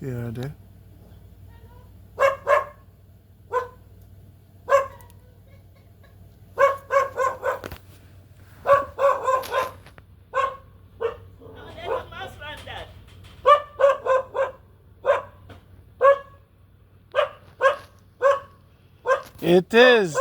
See her there. It is.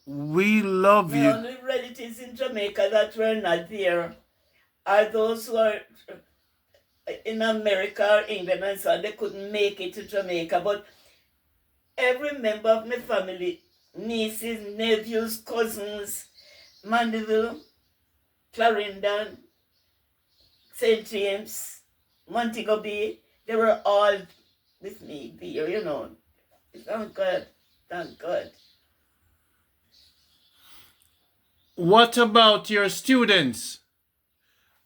We love you. The only relatives in Jamaica that were not there are those who are in America or England and so on. They couldn't make it to Jamaica. But every member of my family, nieces, nephews, cousins, Mandeville, Clarendon, St. James, Montego Bay, they were all with me there, you know. Thank God. Thank God. What about your students?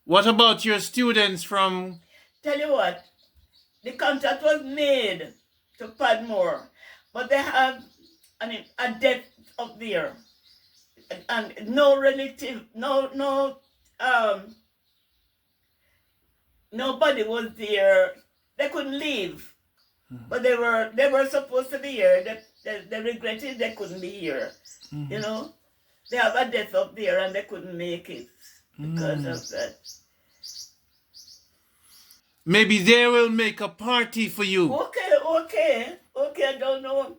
What about your students from... Tell you what, the contract was made to Padmore, but they have a death up there. And no relative, nobody was there. They couldn't leave, but they were supposed to be here. They regretted they couldn't be here. You know, they have a death up there and they couldn't make it because of that. Maybe they will make a party for you. Okay. I don't know,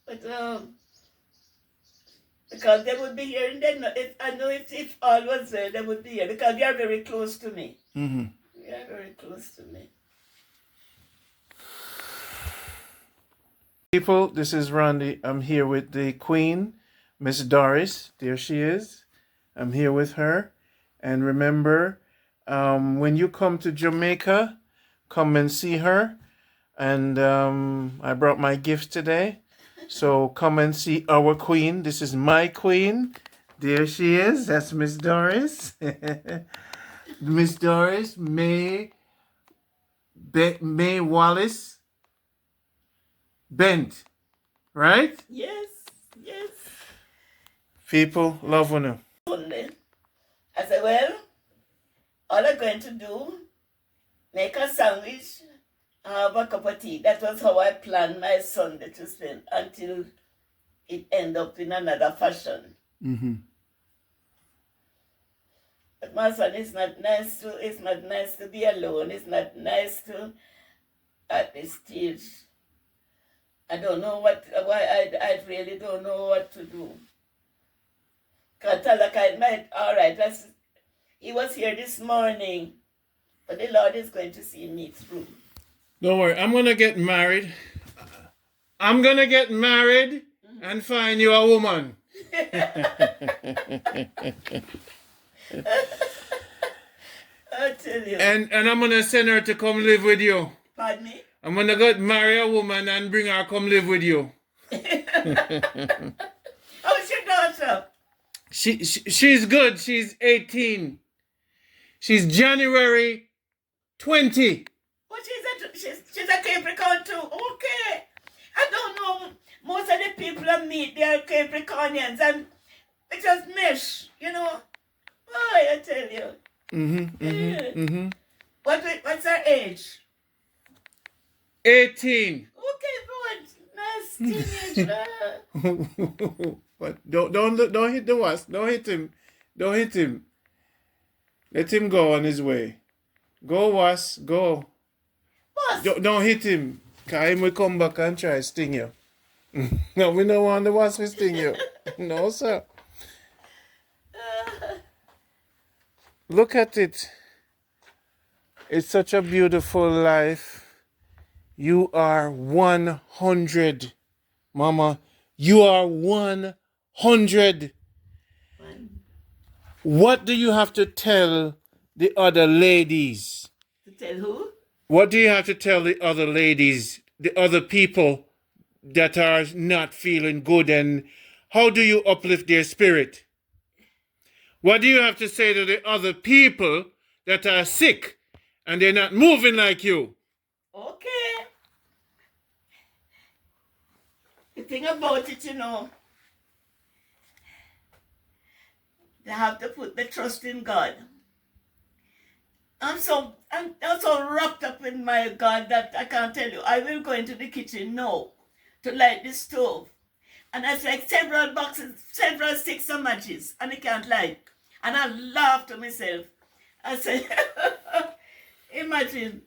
but because they would be here, and then I know if all was there, they would be here because they are very close to me. Mm-hmm. They are very close to me. People, this is Randy. I'm here with the Queen, Miss Doris. There she is. I'm here with her. And remember, when you come to Jamaica, come and see her. And I brought my gift today. So come and see our Queen. This is my Queen. There she is. That's Miss Doris. Miss Doris May Wallace Bent. Right? Yes. People, love you. I said, well, all I'm going to do, make a sandwich, have a cup of tea. That was how I planned my Sunday to spend until it ended up in another fashion. Mm-hmm. But my son, it's not nice to be alone. It's not nice to, at this stage. I don't know I really don't know what to do. All right, he was here this morning, but the Lord is going to see me through. Don't worry, I'm going to get married. And find you a woman. I tell you. And I'm going to send her to come live with you. Pardon me? I'm going to go marry a woman and bring her come live with you. How's your daughter? She's good. She's 18. She's January 20. Oh, she's a Capricorn too. Okay. I don't know. Most of the people I meet, they are Capricornians, and it just mesh, you know. Oh, I tell you. What's her age? 18. Okay, good. Nice teenage. But don't hit the wasp. Don't hit him. Let him go on his way. Go, wasp. Go. Wasp? Don't hit him. Cause he will come back and try to sting you. No, we don't want the wasp to sting you. No, sir. Look at it. It's such a beautiful life. You are 100. Mama, you are 100. What do you have to tell the other ladies? To tell who? What do you have to tell the other ladies, the other people that are not feeling good, and how do you uplift their spirit? What do you have to say to the other people that are sick and they're not moving like you? Okay. thing about it, you know, they have to put the trust in God. I'm so wrapped up in my God that I can't tell you. I will go into the kitchen now to light the stove. And it's like several boxes, several sticks of matches, and I can't light. And I laugh to myself. I say, imagine,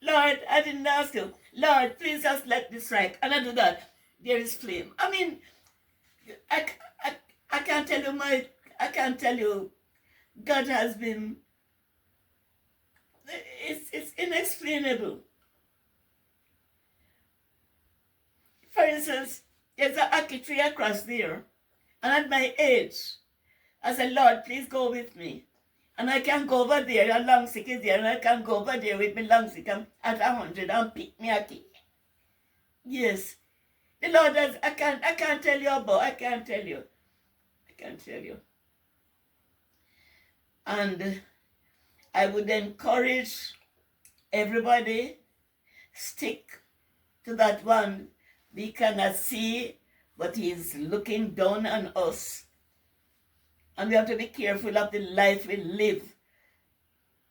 Lord, I didn't ask you. Lord, please just let this strike. And I do that. There is flame. I mean, I can't tell you I can't tell you, God has been, it's inexplainable. For instance, there's an ackee tree across there. And at my age, I said, Lord, please go with me. And I can go over there, a long stick is there, and I can go over there with my long stick at 100 and pick me ackee. Yes. The Lord has, I can't tell you about, I can't tell you. And I would encourage everybody, stick to that one. We cannot see, but He's looking down on us. And we have to be careful of the life we live.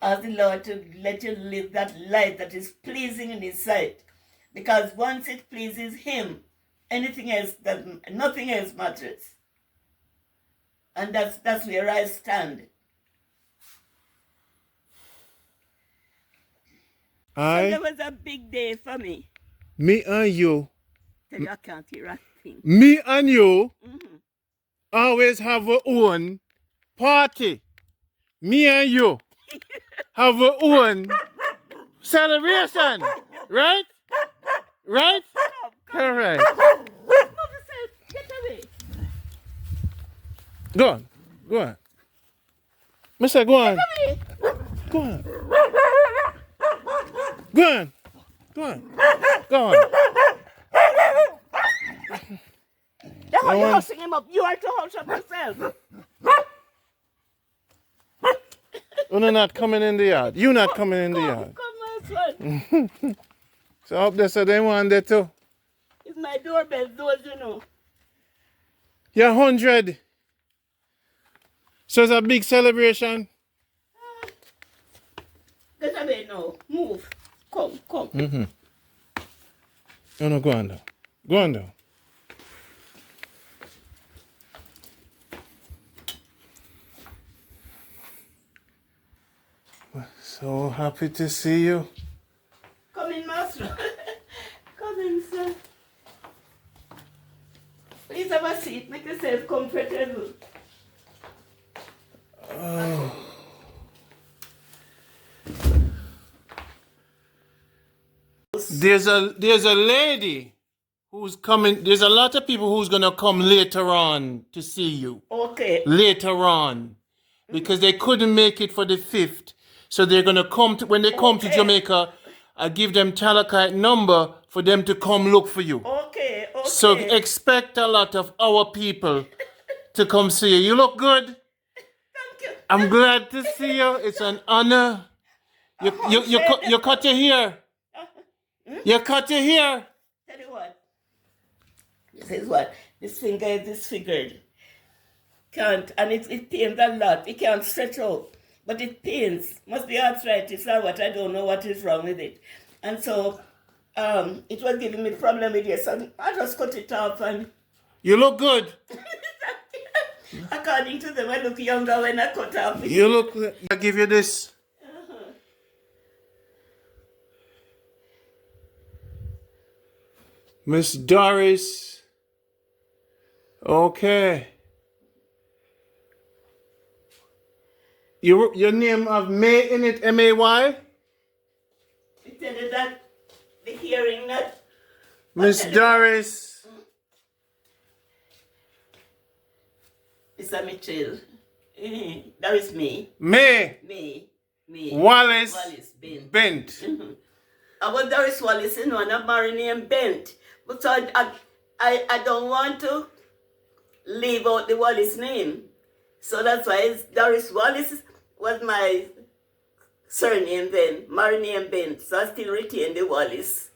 Ask the Lord to let you live that life that is pleasing in His sight. Because once it pleases Him, nothing else matters. And that's where I stand. So that was a big day for me. Me and you. Tell you I can't hear a thing. Me and you always have our own party. Me and you have our own celebration. Right? Right? Correct. Mother said, get away. Go on. Go on. Mister, go on. Get away. Go on. Go on. Go on. Go on. That's how you're housing him up. You are to house up yourself. You're not coming in the yard. You're not coming in the yard. Come on, son. So up there, so they want there too. It's my doorbell doors, you know. You're 100. So it's a big celebration. Get away now. Move. Come. No, go on now. Go on now. So happy to see you. Come in, master. Come in, sir. Please have a seat. Make yourself comfortable. There's a lady who's coming. There's a lot of people who's gonna come later on to see you. Okay. Later on, because they couldn't make it for the 5th, so they're gonna come to when they come to Jamaica. I give them Talakite number for them to come look for you. Okay. So expect a lot of our people to come see you. You look good. Thank you. I'm glad to see you. It's an honor. You cut your hair. You cut your hair. Tell you what. This is what. This finger is disfigured. Can't, and it pains a lot. It can't stretch out. But it pains. Must be arthritis or what. I don't know what is wrong with it. And so it was giving me problem with it. So I just cut it off and You look good. according to them, I look younger when I cut off. You look. I give you this. Miss Doris. Okay. Your name of May in it, M-A-Y? I tell you that the hearing that. Miss Doris. Mr. Mitchell. That is me. May. Me. Wallace Bent. Bent. I was Doris Wallace, you know, and I'm married named Bent. But so I don't want to leave out the Wallace name. So that's why it's Doris Wallace was my surname then, married name Bent. So I still retain the Wallace.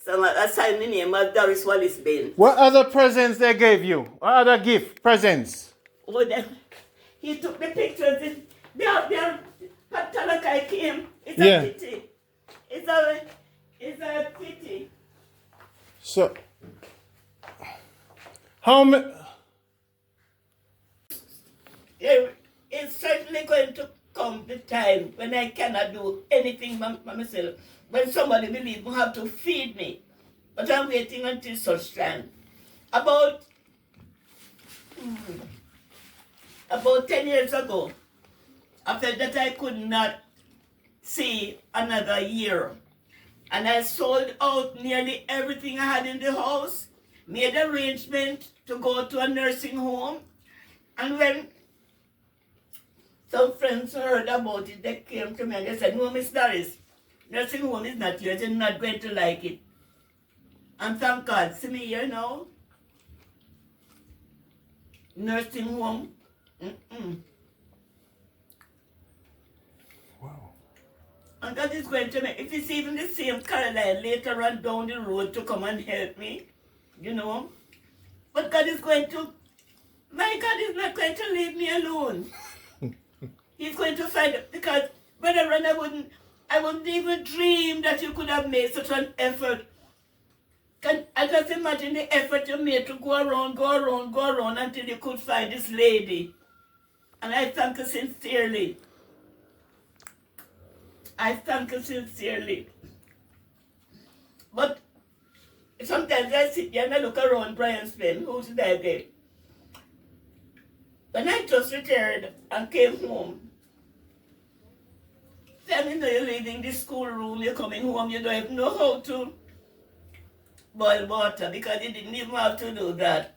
So I signed the name of Doris Wallace Bent. What other presents they gave you? What other gift presents? Oh, then he took the pictures. They're Talakai came. It's Yeah. a pity. It's a pity. So, how many? It's certainly going to come the time when I cannot do anything by myself. When somebody believes will have to feed me. But I'm waiting until such time. About 10 years ago, I felt that I could not see another year. And I sold out nearly everything I had in the house, made arrangement to go to a nursing home. And when some friends heard about it, they came to me and they said, "No, Miss Doris, nursing home is not yours. You're not going to like it." And thank God, see me here now. Nursing home. Wow. And God is going to make, if it's even the same Caroline later on down the road to come and help me, you know. But God is going to, my God is not going to leave me alone. He's going to find it, because Brother Ron, I wouldn't even dream that you could have made such an effort. I just imagine the effort you made to go around until you could find this lady. And I thank you sincerely. I thank you sincerely. But sometimes I sit there and I look around Brian Spence, who's that guy? When I just retired and came home, tell me, you're leaving the schoolroom, you're coming home, you don't even know how to boil water, because you didn't even have to do that.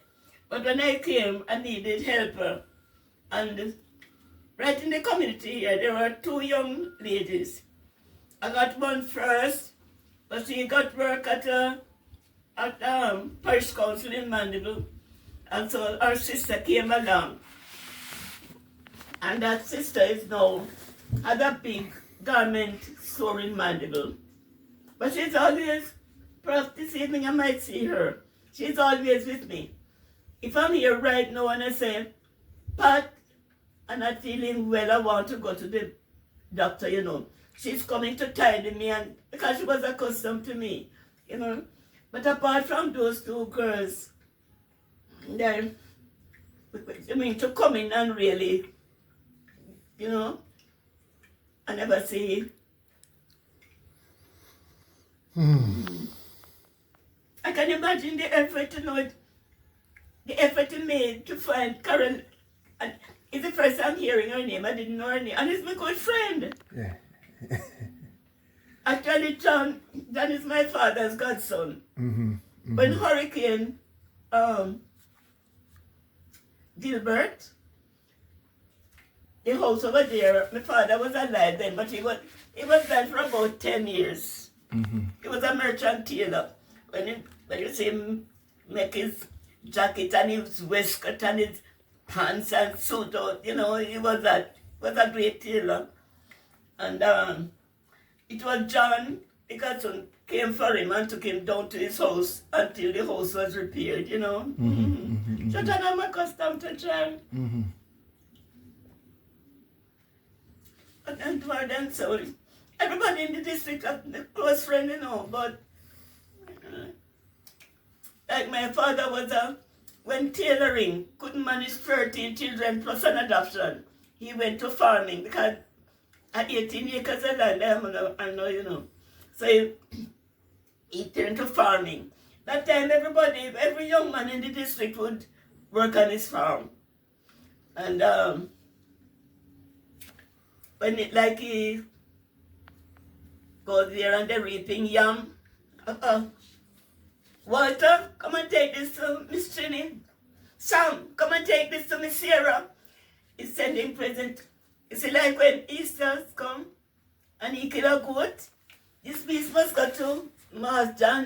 But when I came, I needed helper. And right in the community here, there were 2 young ladies. I got one first, but she got work at Parish Council in Mandeville. And so our sister came along. And that sister is now had a big garment store in Mandeville. But she's always, perhaps this evening I might see her. She's always with me. If I'm here right now and I say, "Pat, I'm not feeling well, I want to go to the doctor," you know, she's coming to tidy me, and because she was accustomed to me, you know. But apart from those 2 girls, they, I mean, to come in and really, you know, I never see. I can imagine the effort, you know, the effort you made to find Karen. And it's the first time hearing her name. I didn't know her name. And it's my good friend. Yeah. Actually, John is my father's godson. When Hurricane Gilbert, the house over there, my father was alive then, but he was there for about 10 years. He was a merchant tailor. When you see him make his jacket and his waistcoat and his pants and suit out, you know, he was a great tailor. And it was John, the godson, came for him and took him down to his house until the house was repaired, you know. So John, I'm accustomed to John. And more than so, everybody in the district have a close friend, you know, but like my father was when tailoring, couldn't manage 13 children plus an adoption, he went to farming, because at 18 acres of land, I know, you know. So he turned to farming. That time every young man in the district would work on his farm. And when he goes there and they're reaping yam, "Walter, come and take this to Miss Trini. Sam, come and take this to Miss Sarah." He's sending present. You see, like when Easter come and he kill a goat, this piece must go to Master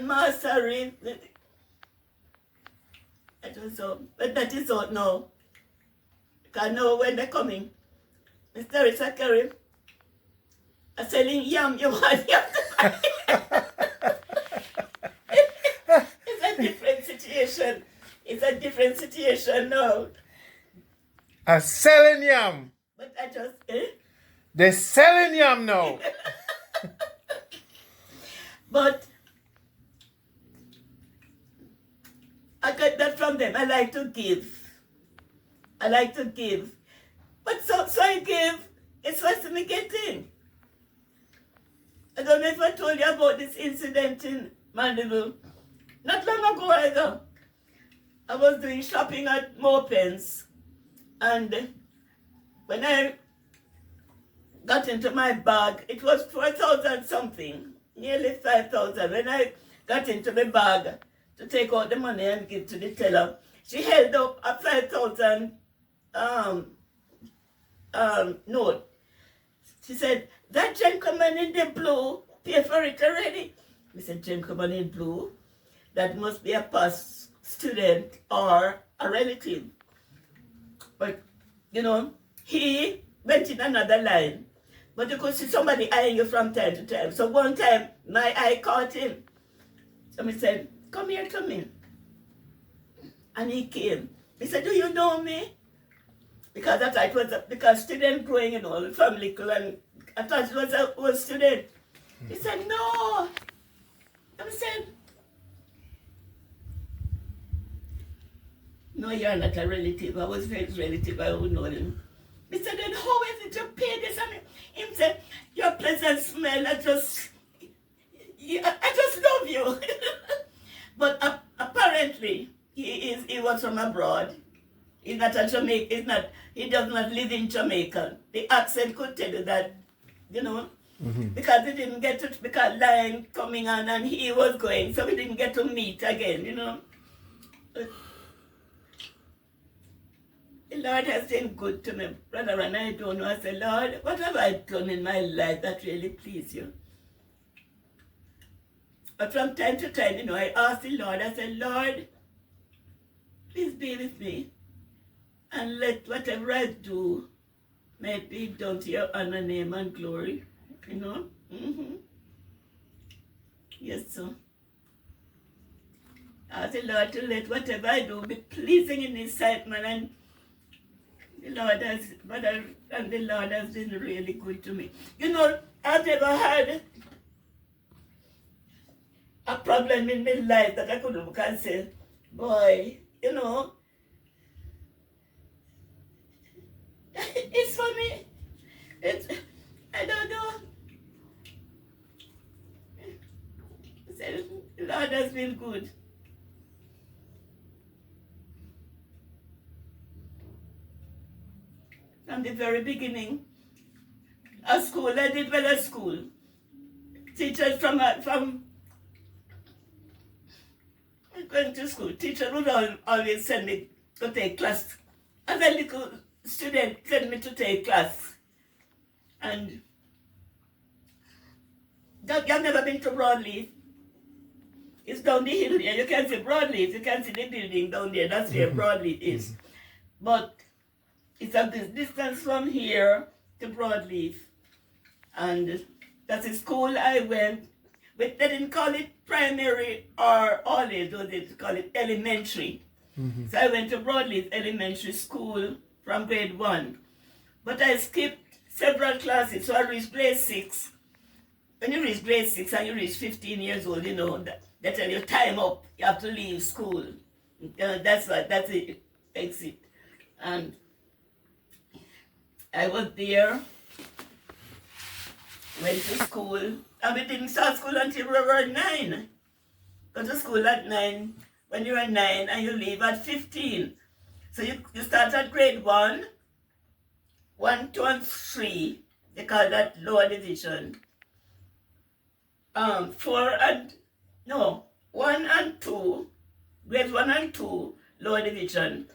Ray. But that is out now. Because now when they're coming, Miss Doris Carey are selling yam. You want yam to buy? situation. It's a different situation now. A selling yam. But I just, They're selling yam now. But I get that from them. I like to give. I like to give. But so I give. It's what me getting. I don't know if I told you about this incident in Mandeville. Not long ago either. I was doing shopping at Morpens. And when I got into my bag, it was 4,000 something. Nearly 5,000. When I got into the bag to take out the money and give to the teller, she held up a 5,000 note. She said, that gentleman in the blue pay for it already. I said, gentleman in blue? That must be a past student or a relative. But, you know, he went in another line. But you could see somebody eyeing you from time to time. So one time, my eye caught him. So I said, come here to me. And he came. He said, do you know me? Because I thought it was because student growing, you know, family, and I thought it was student. He said, no. I said, no, you're not a relative. I was his relative. I would know him. He said, then how is it you pay this? I mean, him said, your pleasant smell, I just love you. But apparently, he was from abroad. He's not a Jamaican. He does not live in Jamaica. The accent could tell you that, you know, because he didn't get to, because line coming on and he was going, so we didn't get to meet again, you know. But the Lord has been good to me, brother, and I don't know. I said, Lord, what have I done in my life that really please you? But from time to time, you know, I asked the Lord, I said, Lord, please be with me. And let whatever I do, may it be done to your honor, name, and glory. You know? Yes, sir. I ask the Lord to let whatever I do be pleasing in His sight, man. And the Lord has been really good to me. You know, I've never had a problem in my life that I could look and say, boy, you know, it's for me. I don't know. The Lord has been good. From the very beginning, at school, I did well at school. Teachers from going to school, teachers would always send me to take class. As a little student, send me to take class. And you've never been to Broadleaf. It's down the hill here. You can see Broadleaf. You can see the building down there. That's where Broadleaf is. But it's a distance from here to Broadleaf. And that's the school I went. But they didn't call it primary or college, or they call it elementary. So I went to Broadleaf Elementary School from grade 1. But I skipped several classes, so I reached grade 6. When you reach grade 6 and you reach 15 years old, you know, they tell you time up, you have to leave school. That's it, exit. And I was there, went to school, and we didn't start school until we were 9. Go to school at 9, when you were 9, and you leave at 15. So you start at grade 1, 1, 2, and 3. They call that lower division. 1 and 2, grades 1 and 2, lower division.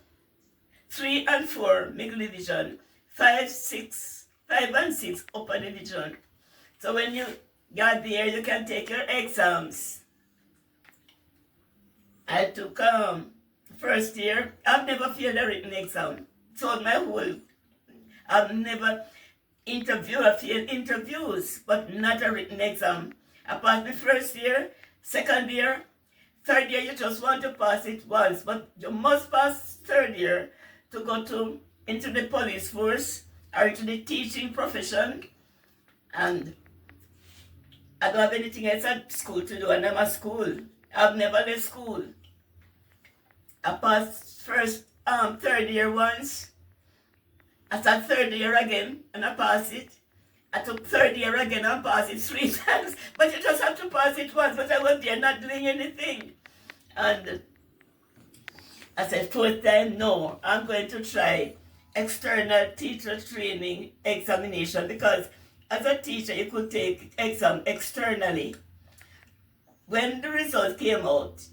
3 and 4, middle division. 5 and 6, upper division. So when you get there, you can take your exams. I took first year. I've never failed a written exam. So my whole, I've never failed interviews, but not a written exam. I passed the first year, second year, Third year, you just want to pass it once, but you must pass third year to go into the police force or into the teaching profession. And I don't have anything else at school to do, and I'm at school. I've never left school. I passed third year once. I started third year again, and I passed it. I took third year again and passed it 3 times. But you just have to pass it once, but I was there not doing anything. And I said, fourth time, no, I'm going to try external teacher training examination, because as a teacher, you could take exam externally. When the results came out,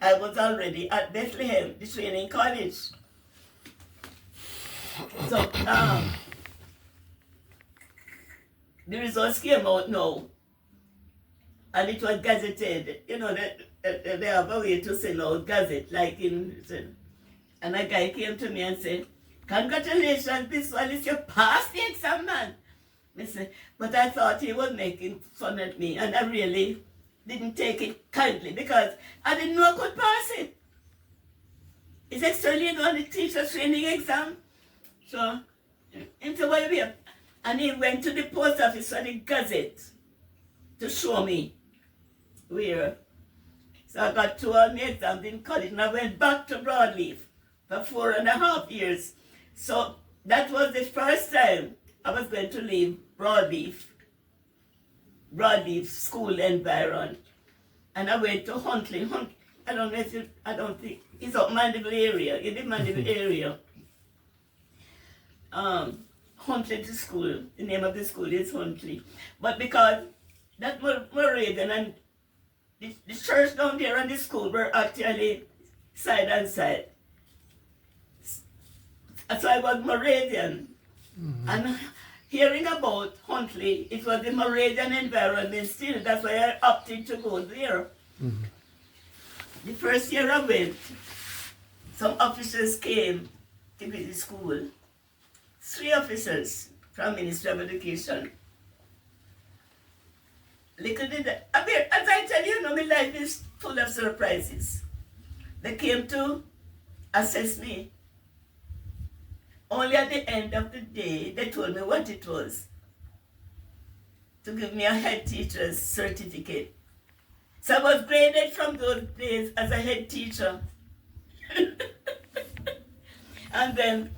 I was already at Bethlehem, the training college. So the results came out now, and it was gazetted. You know, they have a way to send out gazette, like and a guy came to me and said, "Congratulations, Miss Wallace, you passed the exam, man." I said, but I thought he was making fun of me, and I really didn't take it kindly, because I didn't know I could pass it. It's externally on the teacher training exam. So, into what we have. And he went to the post office for the gazette to show me where. So I got 2 on the exams in college, and I went back to Broadleaf for 4.5 years. So that was the first time I was going to leave Broadleaf school environment. And I went to Huntley. I don't think, it's up Mandeville area, in the Mandeville area. Huntley to school, the name of the school is Huntley. But because that Moravian and the church down there and the school were actually side and side. So I was Moravian. Mm-hmm. And hearing about Huntley, it was the Moravian environment still. That's why I opted to go there. Mm-hmm. The first year I went, some officers came to visit school. 3 officers from Ministry of Education. Little did I mean, as I tell you, my life is full of surprises. They came to assess me. Only at the end of the day, they told me what it was, to give me a head teacher's certificate. So I was graded from those days as a head teacher. And then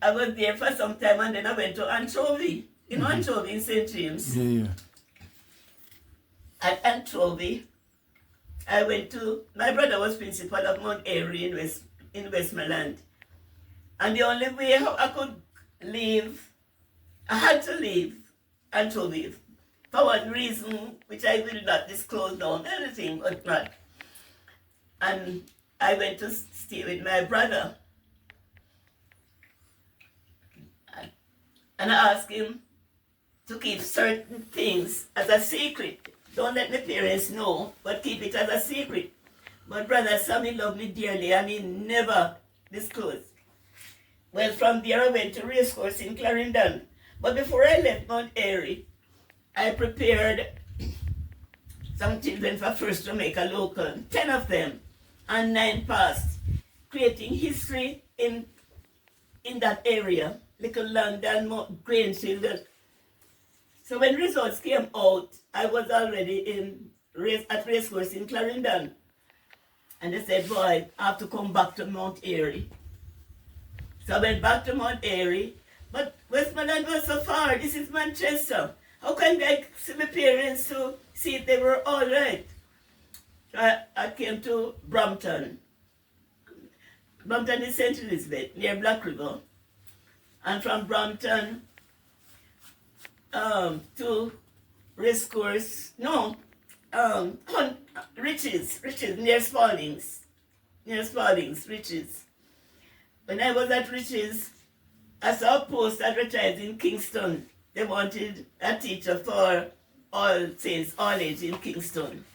I was there for some time, and then I went to Anchovy. You know Anchovy in St. James? Yeah. At Anchovy, I went to, my brother was principal of Mount Airy in Westmoreland. And the only way I could leave, I had to leave Anchovy. For one reason, which I will not disclose now, anything but not. And I went to stay with my brother. And I asked him to keep certain things as a secret. Don't let my parents know, but keep it as a secret. My brother Sammy loved me dearly, and he never disclosed. Well, from there I went to race course in Clarendon. But before I left Mount Airy, I prepared some children for First Jamaica Local, 10 of them, and 9 passed, creating history in that area. Little London, Grangefield. So when results came out, I was already at racecourse in Clarendon. And they said, boy, I have to come back to Mount Airy. So I went back to Mount Airy, but Westmoreland was so far. This is Manchester. How can I see my parents to see if they were all right? So I came to Brampton. Brampton is St. Elizabeth, near Black River. And from Brampton to Racecourse, Riches, near Spaldings, Riches. When I was at Riches, I saw a post advertised in Kingston. They wanted a teacher for All Saints, All Age in Kingston.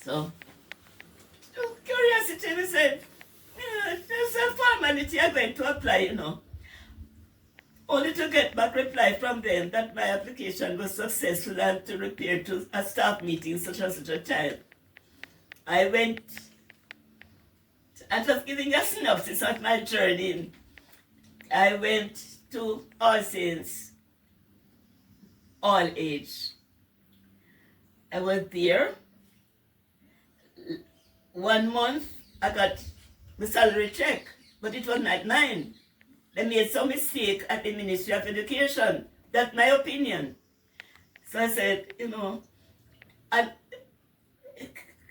So, curiosity, we said, there's a formality I'm going to apply, Only to get back reply from them that my application was successful and to repair to a staff meeting such and such a time. I went, I'm just giving a synopsis of my journey. I went to All Saints, all age. I was there 1 month. I got the salary check, but it was not mine. They made some mistake at the Ministry of Education. That's my opinion. So I said, and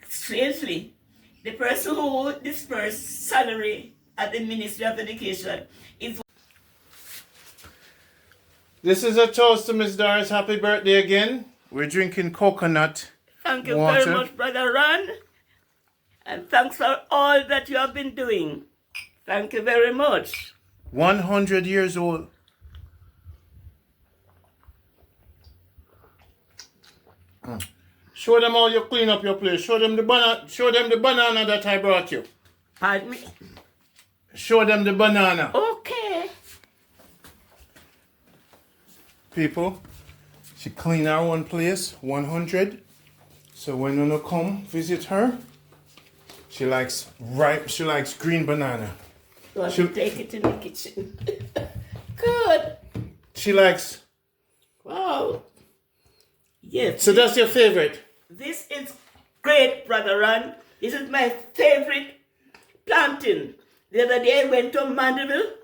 strangely, the person who dispersed salary at the Ministry of Education is. This is a toast to Miss Doris. Happy birthday again. We're drinking coconut Thank you water. very much, Brother Ron. And thanks for all that you have been doing. Thank you very much. 100 years old. Show them how you clean up your place. Show them the banana that I brought you. Pardon me? Show them the banana. Okay. People, she clean our one place, 100. So when you come visit her, she likes green banana. You want to take it in the kitchen? Good. She likes. Wow. Yes. So that's your favorite. This is great, Brother Ron. This is my favorite planting. The other day I went to Mandeville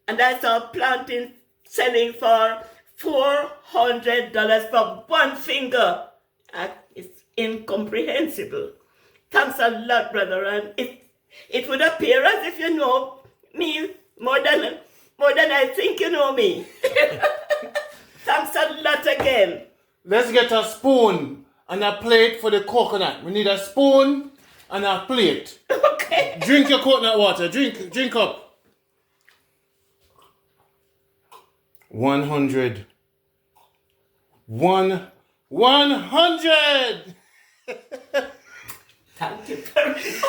and I saw planting selling for $400 for one finger. It's incomprehensible. Thanks a lot, Brother Ron. It would appear as if you know me more than I think you know me. Thanks a lot again. Let's get a spoon and a plate for the coconut. We need a spoon and a plate. Okay. Drink your coconut water. Drink up. 100. 100. Thank you very much.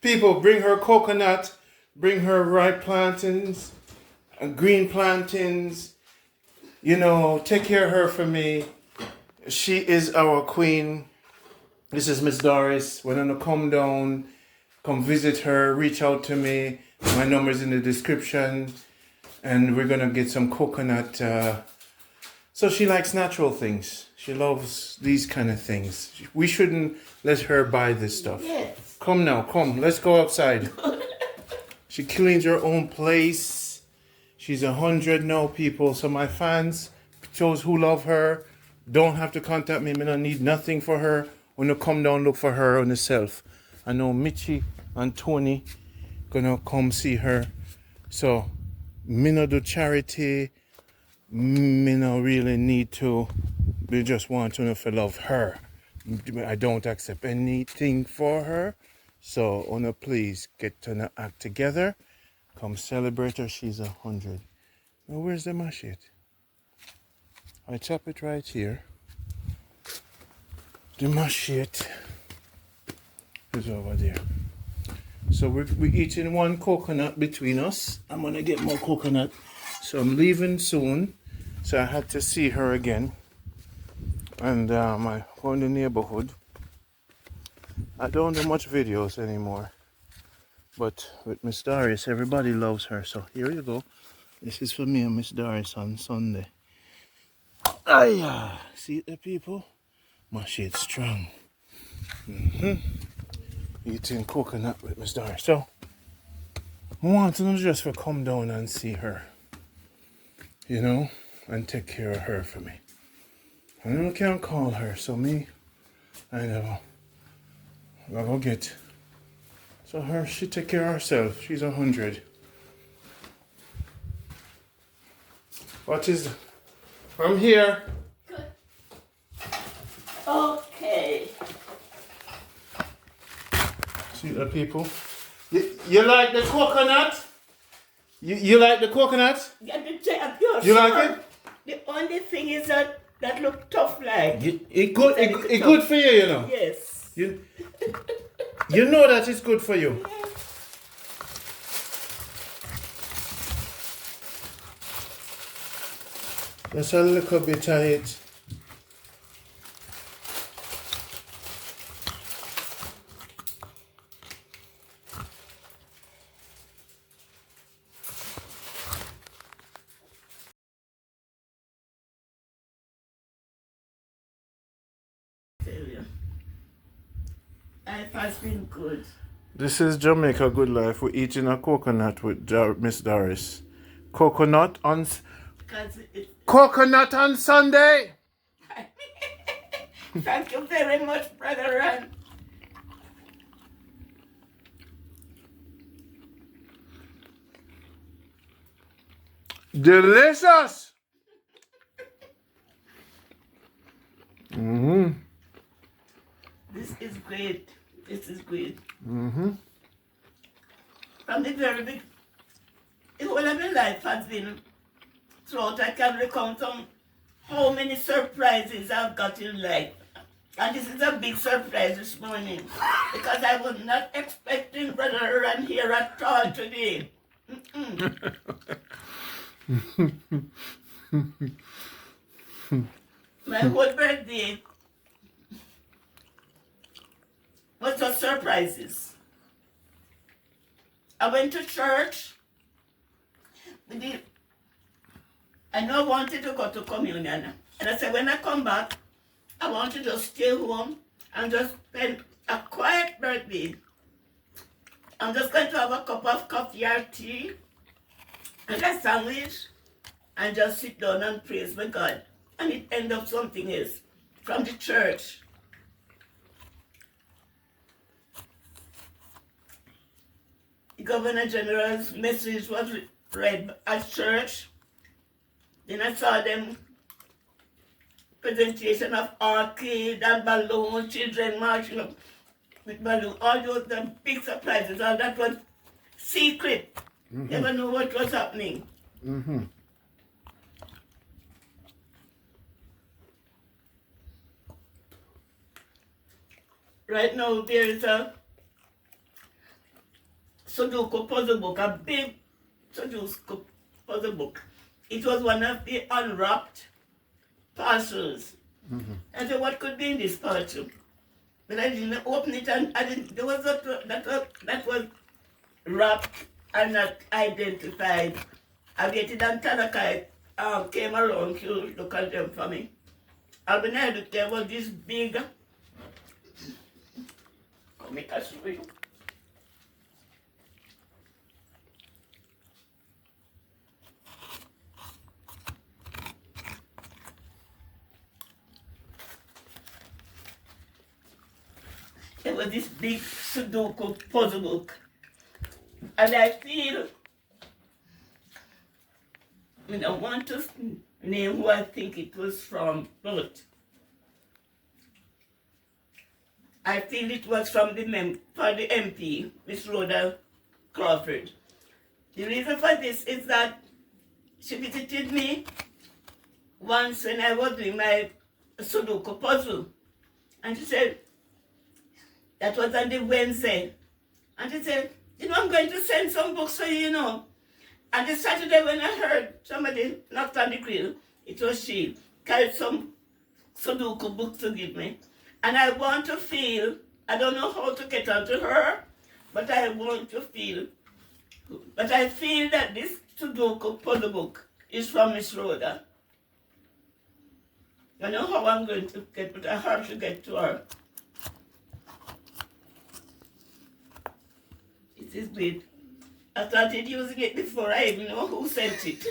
People, bring her coconut, bring her ripe plantains, green plantains. Take care of her for me. She is our queen. This is Miss Doris. We're gonna come down, come visit her, reach out to me. My number's in the description. And we're gonna get some coconut. So she likes natural things. She loves these kind of things. We shouldn't let her buy this stuff. Yes. Come now, come. Let's go outside. She cleans her own place. She's 100 now, people. So my fans, those who love her, don't have to contact me. I don't need nothing for her. When you come down, look for her on herself. I know Mitchie and Tony gonna come see her. So, me no do charity. Me no really need to. We just want to know if I love her. I don't accept anything for her. So, please get to act together. Come celebrate her. She's 100. Now, where's the machete? I chop it right here. The machete is over there. So we're eating one coconut between us. I'm gonna get more coconut. So I'm leaving soon. So I had to see her again. And I go in the neighborhood. I don't do much videos anymore. But with Miss Doris, everybody loves her. So here you go. This is for me and Miss Doris on Sunday. See the people? My shit's strong. Eating coconut with Miss Doris. So I want to just for come down and see her. And take care of her for me. I can't call her, so I go get. So she take care of herself. She's 100. What is from here? Good. Okay. See the people? You like the coconut? You like the coconut? Yeah, You like it? The only thing is that look tough like. It good for you, Yes. You know that it's good for you. Just a little bit of it. life has been good. This is Jamaica Good Life. We're eating a coconut with Miss Doris. Coconut on Coconut on Sunday. Thank you very much, Brother Ron. Delicious. Mm-hmm. This is great. This is great. Mm-hmm. From the very big, the whole of my life has been throughout. I can recount how many surprises I've got in life. And this is a big surprise this morning because I was not expecting Brother Ron here at all today. My whole birthday was just surprises. I went to church. I know I wanted to go to communion. And I said, when I come back, I want to just stay home and just spend a quiet birthday. I'm just going to have a cup of coffee or tea and a sandwich and just sit down and praise my God. And it ended up something else from the church. The Governor General's message was read at church. Then I saw them presentation of arcade and balloon, children marching up with balloon, all those the big surprises, all that was secret. Mm-hmm. Never knew what was happening. Mm-hmm. Right now there is a Sudoku puzzle book, a big Sudoku puzzle book. It was one of the unwrapped parcels. Mm-hmm. I said, what could be in this parcel? But I didn't open it, and I didn't. There was that was wrapped and not identified. I waited until Tanaka came around to look at them for me. And when I looked, there was this big. Come make us show you. There was this big Sudoku puzzle book. And I feel, I mean, I want to name who I think it was from, but I feel it was from the MP, Miss Rhoda Crawford. The reason for this is that she visited me once when I was doing my Sudoku puzzle. And she said, that was on the Wednesday. And she said, I'm going to send some books for you, And the Saturday when I heard somebody knocked on the grill, it was she, carried some Sudoku books to give me. And I want to feel, I don't know how to get onto her, but I feel that this Sudoku puzzle book is from Miss Rhoda. I know how I'm going to get, but I have to get to her. It is great. I started using it before I even know who sent it.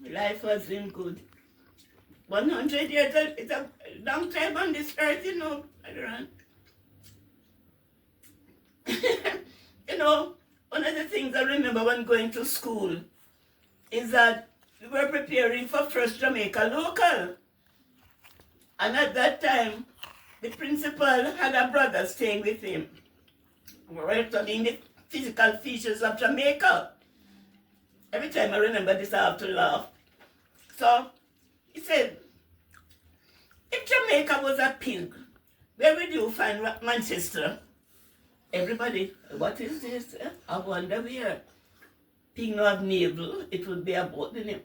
Life has been good. 100 years, it's a long time on this earth, One of the things I remember when going to school is that we were preparing for First Jamaica Local. And at that time, the principal had a brother staying with him. We were studying the physical features of Jamaica. Every time I remember this, I have to laugh. So, he said, if Jamaica was a pig, where would you find Manchester? Everybody, what is this? I wonder where. Pig no have navel, it would be about the name.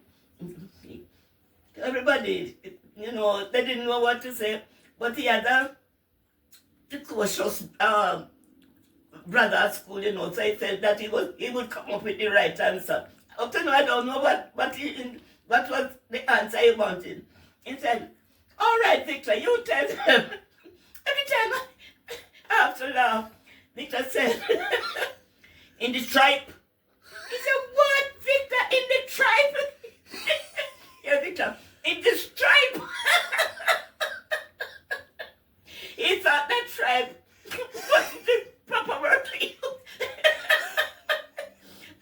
Everybody, you know, they didn't know what to say. But he had a precocious brother at school, you know, so he said that he would come up with the right answer. Up to now, I don't know what was the answer he wanted. He said, all right, Victor, you tell them. Every time I have to laugh, Victor said, in the stripe. He said, what, Victor, in the tribe? Yeah, Victor, in the stripe. He thought that tribe wasn't the proper word to use.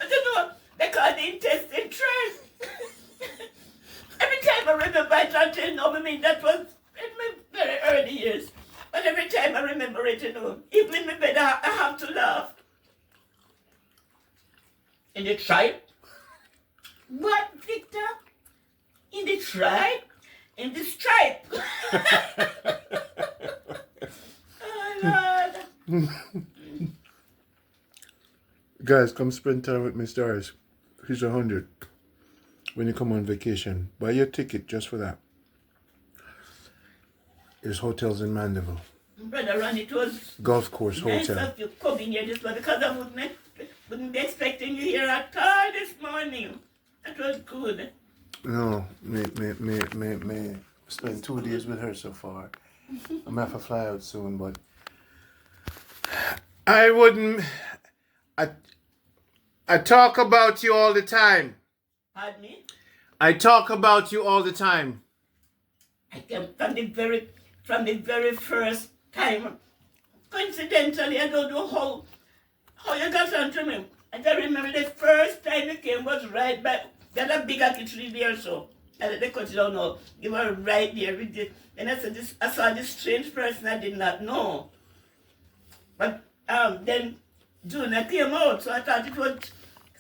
I don't know, they call it the intestine tribe. Every time I remember, I try to know, I mean, that was in my very early years. But every time I remember it, you know, even in my bed, I have to laugh. In the tribe? What, Victor? In the tribe? In the stripe. Oh, Lord. Guys, come spend time with Miss Doris. She's 100. When you come on vacation, buy your ticket just for that. There's hotels in Mandeville. Brother Ron, it was Golf course nice hotel. of you coming here this morning because I wouldn't be expecting you here at all this morning. That was good. No, me spent 2 days with her so far. I'm gonna have to fly out soon, but I wouldn't. I talk about you all the time. Pardon me? I talk about you all the time. I came from the very first time. Coincidentally, I don't know how you got onto me. I can remember the first time you came was right back. They had a big apple tree there, so they cut it down now. You were right there with this. And I saw this strange person I did not know. But then Junior came out, so I thought it was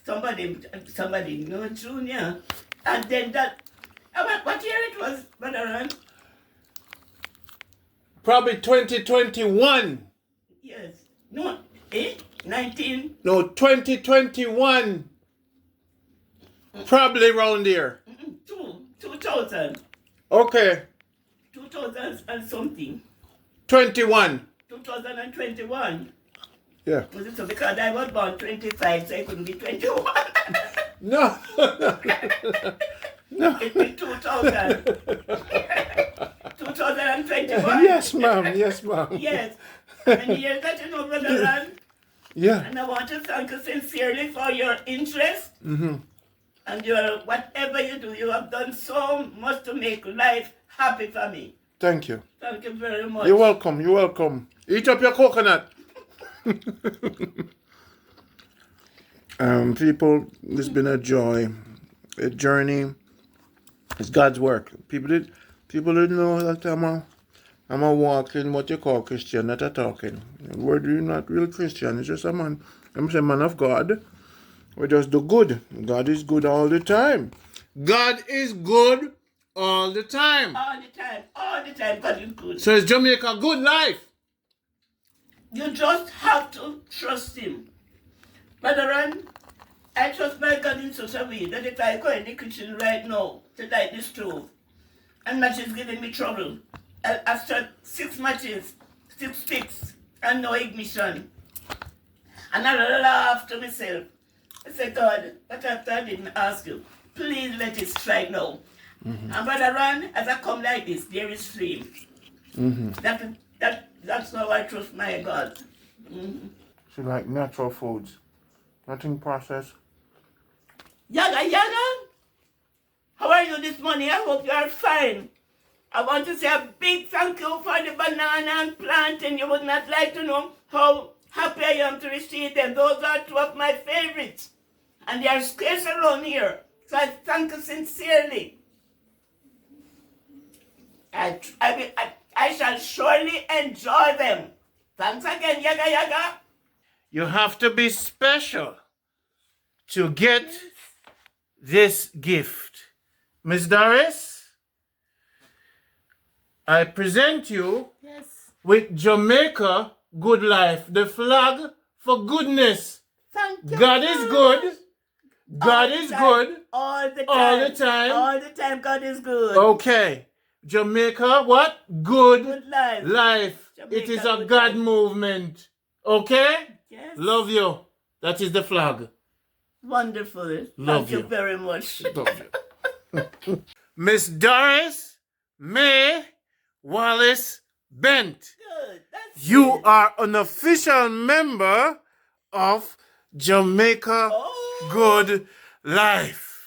somebody, no Junior. And then what year it was, Brother Ron? Probably 2021. Yes. No, 19? No, 2021. Probably around there. 2000. Okay. 2000 and something. 21. 2021. Yeah. Was it so? Because I was born 25, so I couldn't be 21. No. No. It's been 2000. 2021. Yes, ma'am. Yes, ma'am. Yes. Many years that you know, Brother Ron. Yeah. And I want to thank you sincerely for your interest. And your whatever you do, you have done so much to make life happy for me. Thank you. Thank you very much. You're welcome. You're welcome. Eat up your coconut. People, it's been a joy, a journey. It's God's work. People didn't know that I'm a walking what you call Christian, not a talking. We're not real Christian. It's just a man. I'm a man of God. We just do good. God is good all the time. God is good all the time. All the time. All the time. God is good. So it's Jamaica good life. You just have to trust Him. Brother Ron, I trust my God in such a way that if I go in the kitchen right now to light the stove, and matches giving me trouble, after 6 matches, 6 sticks, and no ignition, and I laugh to myself. I said, God, what after I didn't ask you, please let it strike now. And Brother Ron, as I come like this, there is flame. That's how I trust my God. She like natural foods. Nothing processed. Yaga, how are you this morning? I hope you are fine. I want to say a big thank you for the banana and plantain. You would not like to know how happy I am to receive them. Those are 2 of my favorites. And they are scarce around here. So I thank you sincerely. I shall surely enjoy them. Thanks again, Yaga. You have to be special to get this gift. Miss Doris, I present you with Jamaica Good Life, the flag for goodness. Thank you. God is good God is good. All the time. All the time. All the time, God is good. Okay. Jamaica, what? Good, Good life. life. Jamaica, It is a good God life. movement. Okay? Yes. Love you. That is the flag. Wonderful. Love Thank you you. very much. Love you. Miss Doris Wallace Bent. Good. That's You it. are an official member of Jamaica Oh. Good Life.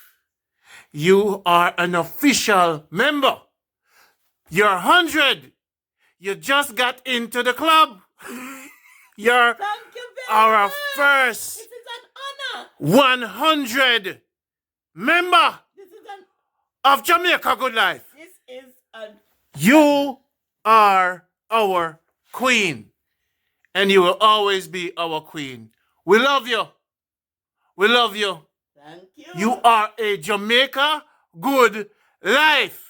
You are an official member. You're 100. You just got into the club. You're Thank you very our much. first This is an honor. 100 member This is an. of Jamaica Good Life. This is an. You are our queen, and you will always be our queen. We love you. We love you. Thank you. You are a Jamaica Good Life.